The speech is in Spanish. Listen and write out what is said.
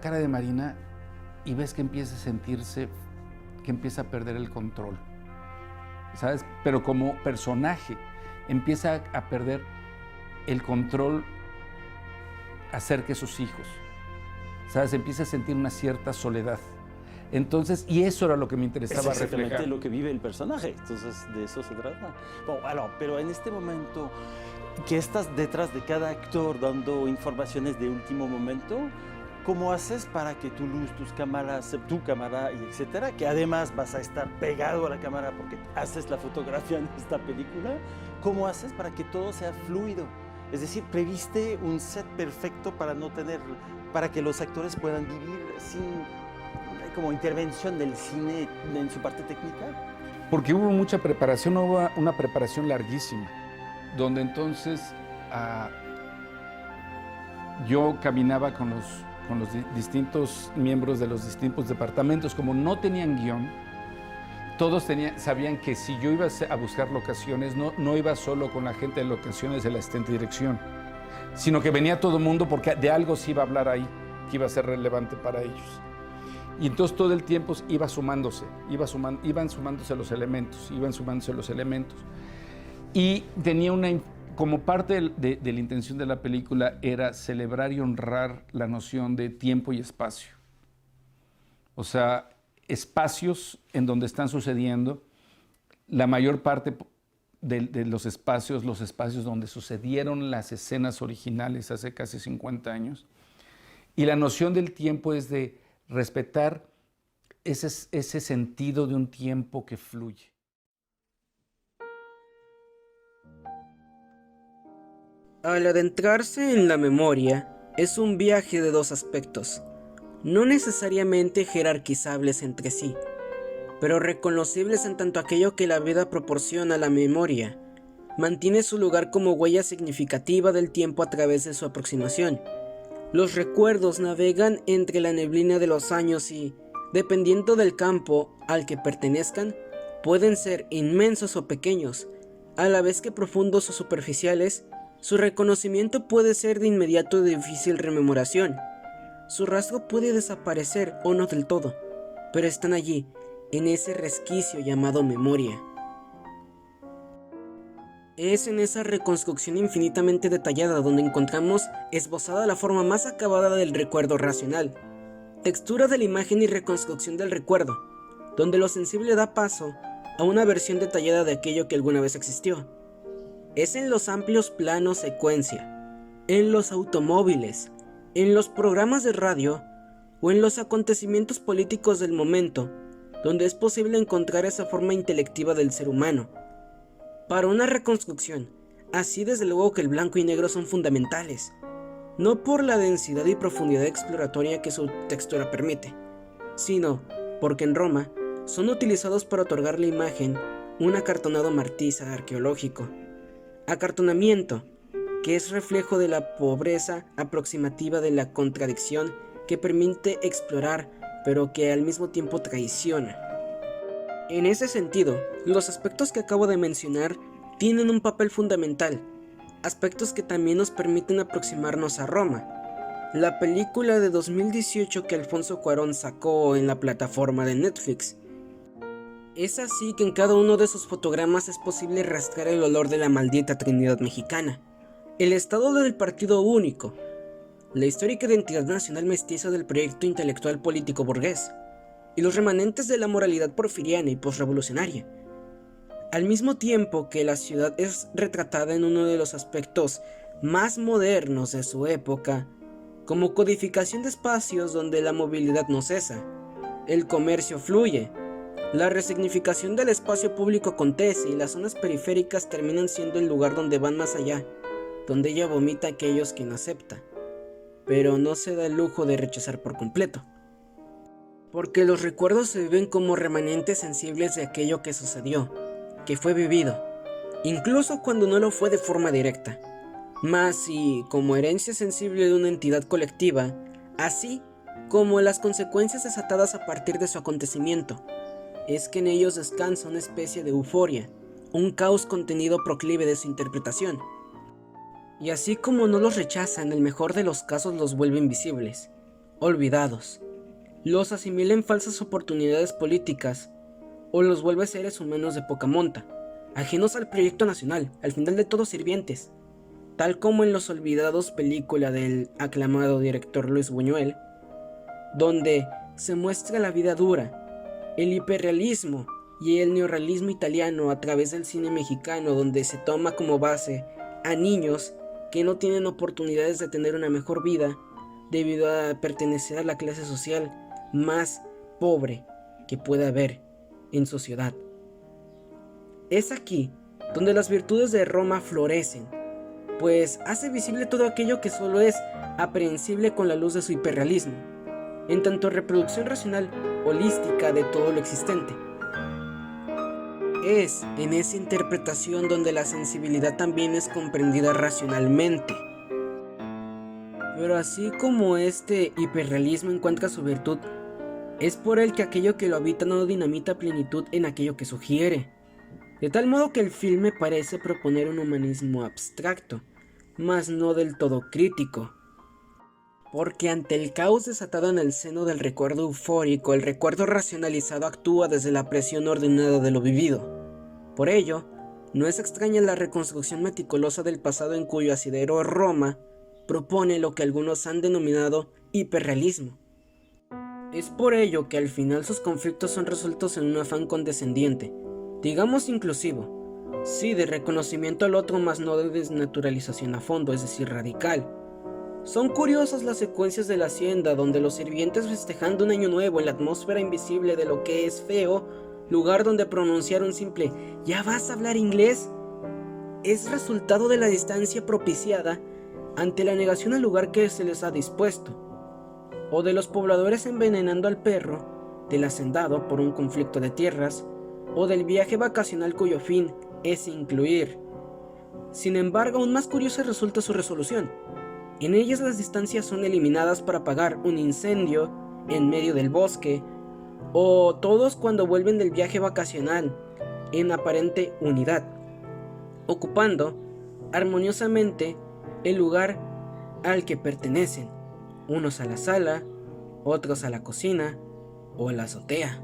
cara de Marina y ves que empieza a sentirse, que empieza a perder el control, ¿sabes? Pero como personaje empieza a perder el control acerca de sus hijos, ¿sabes? Empieza a sentir una cierta soledad. Entonces, y eso era lo que me interesaba es exactamente reflejar. lo que vive el personaje, entonces de eso se trata. Bueno, pero en este momento, que estás detrás de cada actor dando informaciones de último momento, ¿cómo haces para que tu luz, tus cámaras, tu cámara y etcétera, que además vas a estar pegado a la cámara porque haces la fotografía en esta película, ¿cómo haces para que todo sea fluido? Es decir, ¿previste un set perfecto para que los actores puedan vivir sin como intervención del cine en su parte técnica? Porque hubo mucha preparación, hubo una preparación larguísima, donde entonces yo caminaba con los distintos miembros de los distintos departamentos. Como no tenían guión, todos sabían que si yo iba a buscar locaciones, no iba solo con la gente de locaciones de la asistente de dirección, sino que venía todo el mundo porque de algo se iba a hablar ahí, que iba a ser relevante para ellos. Y entonces todo el tiempo iban sumándose los elementos. Y tenía como parte de la intención de la película era celebrar y honrar la noción de tiempo y espacio. O sea, espacios en donde están sucediendo, la mayor parte de los espacios donde sucedieron las escenas originales hace casi 50 años. Y la noción del tiempo es de respetar ese sentido de un tiempo que fluye. Al adentrarse en la memoria, es un viaje de dos aspectos, no necesariamente jerarquizables entre sí, pero reconocibles en tanto aquello que la vida proporciona a la memoria mantiene su lugar como huella significativa del tiempo a través de su aproximación. Los recuerdos navegan entre la neblina de los años y, dependiendo del campo al que pertenezcan, pueden ser inmensos o pequeños, a la vez que profundos o superficiales. Su reconocimiento puede ser de inmediato de difícil rememoración. Su rastro puede desaparecer o no del todo, pero están allí, en ese resquicio llamado memoria. Es en esa reconstrucción infinitamente detallada donde encontramos esbozada la forma más acabada del recuerdo racional, textura de la imagen y reconstrucción del recuerdo, donde lo sensible da paso a una versión detallada de aquello que alguna vez existió. Es en los amplios planos secuencia, en los automóviles, en los programas de radio o en los acontecimientos políticos del momento, donde es posible encontrar esa forma intelectiva del ser humano. Para una reconstrucción, así desde luego que el blanco y negro son fundamentales, no por la densidad y profundidad exploratoria que su textura permite, sino porque en Roma son utilizados para otorgar a la imagen un acartonado matiz arqueológico. Acartonamiento, que es reflejo de la pobreza aproximativa de la contradicción que permite explorar, pero que al mismo tiempo traiciona. En ese sentido, los aspectos que acabo de mencionar tienen un papel fundamental, aspectos que también nos permiten aproximarnos a Roma, la película de 2018 que Alfonso Cuarón sacó en la plataforma de Netflix. Es así que en cada uno de esos fotogramas es posible rastrear el olor de la maldita Trinidad mexicana, el estado del partido único, la histórica identidad nacional mestiza del proyecto intelectual político burgués, y los remanentes de la moralidad porfiriana y posrevolucionaria. Al mismo tiempo que la ciudad es retratada en uno de los aspectos más modernos de su época, como codificación de espacios donde la movilidad no cesa, el comercio fluye, la resignificación del espacio público acontece y las zonas periféricas terminan siendo el lugar donde van más allá, donde ella vomita a aquellos que no acepta, pero no se da el lujo de rechazar por completo. Porque los recuerdos se viven como remanentes sensibles de aquello que sucedió, que fue vivido, incluso cuando no lo fue de forma directa, mas y como herencia sensible de una entidad colectiva, así como las consecuencias desatadas a partir de su acontecimiento. Es que en ellos descansa una especie de euforia, un caos contenido proclive de su interpretación. Y así como no los rechaza, en el mejor de los casos los vuelve invisibles, olvidados, los asimila en falsas oportunidades políticas o los vuelve seres humanos de poca monta, ajenos al proyecto nacional, al final de todo sirvientes, tal como en Los Olvidados, película del aclamado director Luis Buñuel, donde se muestra la vida dura, el hiperrealismo y el neorrealismo italiano a través del cine mexicano, donde se toma como base a niños que no tienen oportunidades de tener una mejor vida debido a pertenecer a la clase social más pobre que pueda haber en sociedad. Es aquí donde las virtudes de Roma florecen, pues hace visible todo aquello que solo es aprehensible con la luz de su hiperrealismo, en tanto reproducción racional holística de todo lo existente. Es en esa interpretación donde la sensibilidad también es comprendida racionalmente. Pero así como este hiperrealismo encuentra su virtud, es por él que aquello que lo habita no dinamita plenitud en aquello que sugiere. De tal modo que el filme parece proponer un humanismo abstracto, mas no del todo crítico. Porque ante el caos desatado en el seno del recuerdo eufórico, el recuerdo racionalizado actúa desde la presión ordenada de lo vivido. Por ello, no es extraña la reconstrucción meticulosa del pasado en cuyo asidero Roma propone lo que algunos han denominado hiperrealismo. Es por ello que al final sus conflictos son resueltos en un afán condescendiente, digamos inclusivo, sí de reconocimiento al otro, mas no de desnaturalización a fondo, es decir, radical. Son curiosas las secuencias de la hacienda donde los sirvientes festejando un año nuevo en la atmósfera invisible de lo que es feo, lugar donde pronunciar un simple ¿ya vas a hablar inglés?, es resultado de la distancia propiciada ante la negación al lugar que se les ha dispuesto, o de los pobladores envenenando al perro, del hacendado por un conflicto de tierras, o del viaje vacacional cuyo fin es incluir. Sin embargo, aún más curiosa resulta su resolución. En ellas las distancias son eliminadas para apagar un incendio en medio del bosque, o todos cuando vuelven del viaje vacacional en aparente unidad, ocupando armoniosamente el lugar al que pertenecen, unos a la sala, otros a la cocina o a la azotea.